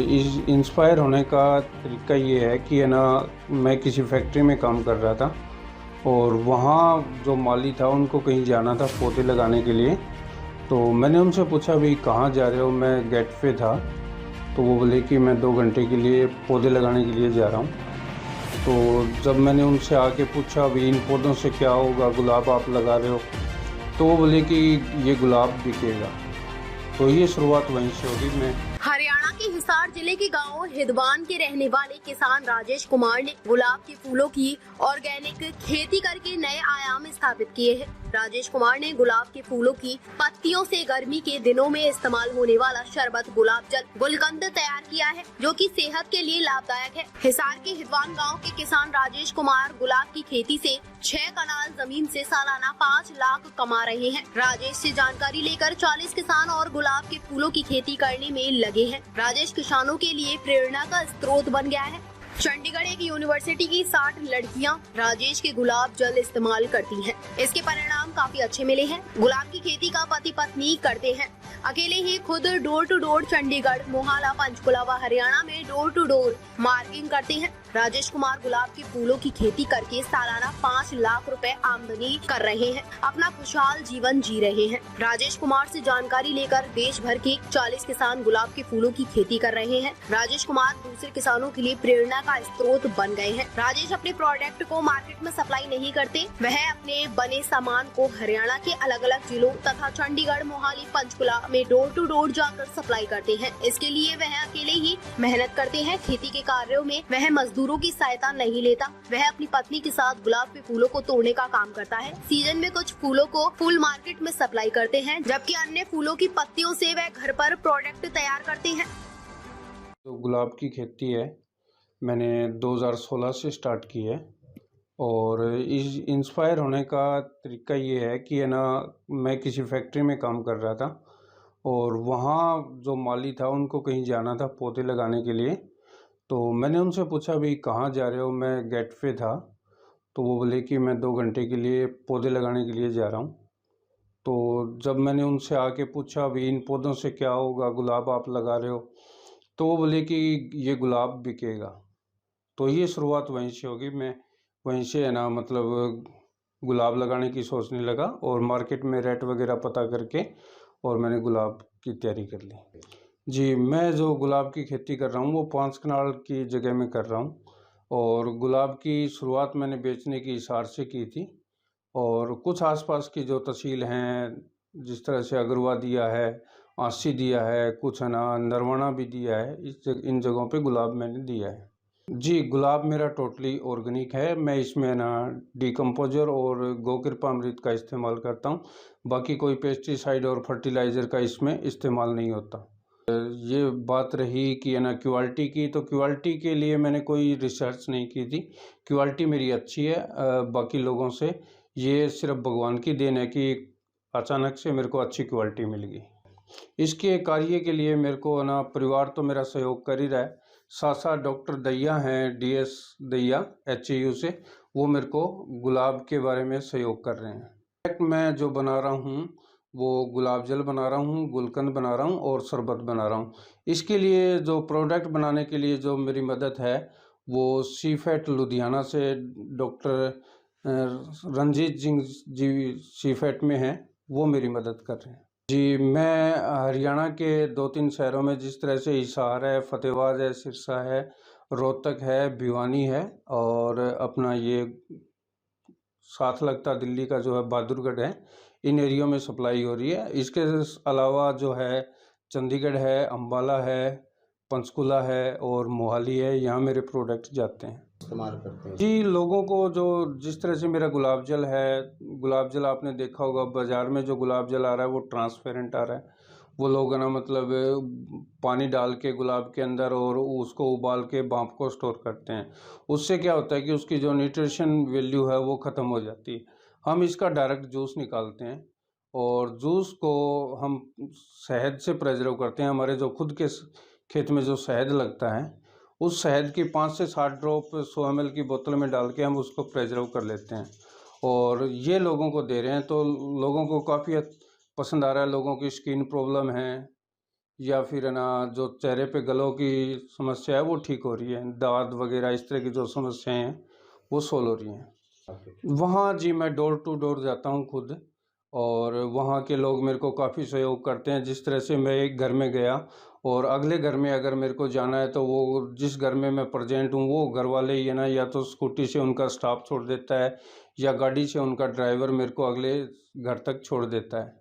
Inspire होने का तरीका ये है कि है ना, मैं किसी फैक्ट्री में काम कर रहा था और वहाँ जो माली था उनको कहीं जाना था पौधे लगाने के लिए। तो मैंने उनसे पूछा भी कहाँ जा रहे हो, मैं गेट पे था। तो वो बोले कि मैं 2 घंटे के लिए पौधे लगाने के लिए जा रहा हूँ। तो जब मैंने उनसे आके पूछा भी इन पौधों से क्या होगा, गुलाब आप लगा रहे हो, तो वो बोले कि ये गुलाब बिकेगा। तो ये शुरुआत वहीं से होगी। मैं हरियाणा के हिसार जिले के गांव हिदवान के रहने वाले किसान राजेश कुमार ने गुलाब के फूलों की ऑर्गेनिक खेती करके नए आयाम स्थापित किए हैं। राजेश कुमार ने गुलाब के फूलों की पत्तियों से गर्मी के दिनों में इस्तेमाल होने वाला शरबत गुलाब जल गुलकंद तैयार किया है, जो कि सेहत के लिए लाभदायक है। हिसार के हिदवान गांव के किसान राजेश कुमार गुलाब की खेती से 6 कनाल जमीन से सालाना 5 लाख कमा रहे हैं। राजेश से जानकारी लेकर 40 किसान और गुलाब के फूलों की खेती करने में लगे हैं। राजेश किसानों के लिए प्रेरणा का स्रोत बन गया है। चंडीगढ़ एक यूनिवर्सिटी की 60 लड़कियां राजेश के गुलाब जल इस्तेमाल करती हैं। इसके परिणाम काफी अच्छे मिले हैं। गुलाब की खेती का पति पत्नी करते हैं। अकेले ही खुद door to door Chandigarh, Mohali, Panchkula व हरियाणा में डोर टू डोर मार्केटिंग करते हैं। राजेश कुमार गुलाब के फूलों की खेती करके सालाना 5 लाख रुपए आमदनी कर रहे हैं, अपना खुशहाल जीवन जी रहे हैं। राजेश कुमार से जानकारी लेकर देश भर के 40 किसान गुलाब के फूलों की खेती कर रहे हैं। राजेश कुमार दूसरे किसानों के लिए प्रेरणा का स्रोत बन गए हैं। राजेश अपने प्रोडक्ट को मार्केट में सप्लाई नहीं करते, वह अपने बने सामान को हरियाणा के अलग अलग जिलों तथा चंडीगढ़, मोहाली, पंचकुला में डोर टू डोर जाकर सप्लाई करते हैं। इसके लिए वह अकेले ही मेहनत करते हैं। खेती के कार्यों में वह मजदूरों की सहायता नहीं लेता। वह अपनी पत्नी के साथ गुलाब के फूलों को तोड़ने का काम करता है। सीजन में कुछ फूलों को फूल मार्केट में सप्लाई करते हैं, जबकि अन्य फूलों की पत्तियों से वह घर पर प्रोडक्ट तैयार करते हैं। तो गुलाब की खेती है, मैंने 2016 से स्टार्ट की है। और इस इंस्पायर होने का तरीका ये है कि है ना, मैं किसी फैक्ट्री में काम कर रहा था और वहाँ जो माली था उनको कहीं जाना था पौधे लगाने के लिए। तो मैंने उनसे पूछा भी कहाँ जा रहे हो, मैं गेट पे था। तो वो बोले कि मैं 2 घंटे के लिए पौधे लगाने के लिए जा रहा हूँ। तो जब मैंने उनसे आके पूछा भी इन पौधों से क्या होगा, गुलाब आप लगा रहे हो, तो वो बोले कि ये गुलाब बिकेगा। तो ये शुरुआत वहीं से होगी। मैं वहीं से है ना, मतलब गुलाब लगाने की सोचने लगा और मार्केट में रेट वगैरह पता करके और मैंने गुलाब की तैयारी कर ली। जी, मैं जो गुलाब की खेती कर रहा हूँ वो 5 कनाल की जगह में कर रहा हूँ। और गुलाब की शुरुआत मैंने बेचने की हिसार से की थी। और कुछ आसपास की जो तहसील हैं, जिस तरह से अगरवा दिया है, आंसी दिया है, कुछ है ना नरवाना भी दिया है, इन जगहों पे गुलाब मैंने दिया है। जी, गुलाब मेरा टोटली ऑर्गेनिक है। मैं इसमें ना डिकम्पोज़र और गोकृपामृत का इस्तेमाल करता हूँ। बाकी कोई पेस्टिसाइड और फर्टिलाइज़र का इसमें इस्तेमाल नहीं होता। ये बात रही कि है ना क्वालिटी की, तो क्वालिटी के लिए मैंने कोई रिसर्च नहीं की थी। क्वालिटी मेरी अच्छी है बाकी लोगों से। ये सिर्फ भगवान की देन है कि अचानक से मेरे को अच्छी क्वालिटी मिल गई। इसके कार्य के लिए मेरे को ना परिवार तो मेरा सहयोग कर ही रहा है, साथ साथ डॉक्टर दैया हैं, DS दैया HAU से, वो मेरे को गुलाब के बारे में सहयोग कर रहे हैं। प्रोडक्ट मैं जो बना रहा हूँ वो गुलाब जल बना रहा हूँ, गुलकंद बना रहा हूँ और शरबत बना रहा हूँ। इसके लिए जो प्रोडक्ट बनाने के लिए जो मेरी मदद है वो सीफेट लुधियाना से डॉक्टर रंजीत सिंह जी सीफेट में हैं, वो मेरी मदद कर रहे हैं। जी, मैं हरियाणा के 2-3 शहरों में, जिस तरह से हिसार है, फतेहाबाद है, सिरसा है, रोहतक है, भिवानी है और अपना ये साथ लगता दिल्ली का जो है बहादुरगढ़ है, इन एरियो में सप्लाई हो रही है। इसके अलावा जो है चंडीगढ़ है, अम्बाला है, पंचकुला है और मोहाली है, यहाँ मेरे प्रोडक्ट जाते हैं, इस्तेमाल करते हैं। जी। लोगों को जो जिस तरह से मेरा गुलाब जल है, गुलाब जल आपने देखा होगा बाज़ार में जो गुलाब जल आ रहा है वो ट्रांसपेरेंट आ रहा है। वो लोग है ना, मतलब पानी डाल के गुलाब के अंदर और उसको उबाल के भाप को स्टोर करते हैं। उससे क्या होता है कि उसकी जो न्यूट्रिशन वैल्यू है वो ख़त्म हो जाती है। हम इसका डायरेक्ट जूस निकालते हैं और जूस को हम शहद से प्रिजर्व करते हैं। हमारे जो खुद के खेत में जो शहद लगता है, उस शहद की 5 से 7 ड्रॉप 100 ml की बोतल में डाल के हम उसको प्रिजर्व कर लेते हैं और ये लोगों को दे रहे हैं। तो लोगों को काफ़ी पसंद आ रहा है। लोगों की स्किन प्रॉब्लम है या फिर है ना जो चेहरे पे गलों की समस्या है वो ठीक हो रही है, दाद वगैरह इस तरह की जो समस्याएं हैं वो सोल्व हो रही हैं। वहाँ जी मैं डोर टू डोर जाता हूँ खुद, और वहाँ के लोग मेरे को काफ़ी सहयोग करते हैं। जिस तरह से मैं एक घर में गया और अगले घर में अगर मेरे को जाना है तो वो जिस घर में मैं प्रेजेंट हूँ वो घर वाले ही है ना, या तो स्कूटी से उनका स्टाफ छोड़ देता है या गाड़ी से उनका ड्राइवर मेरे को अगले घर तक छोड़ देता है।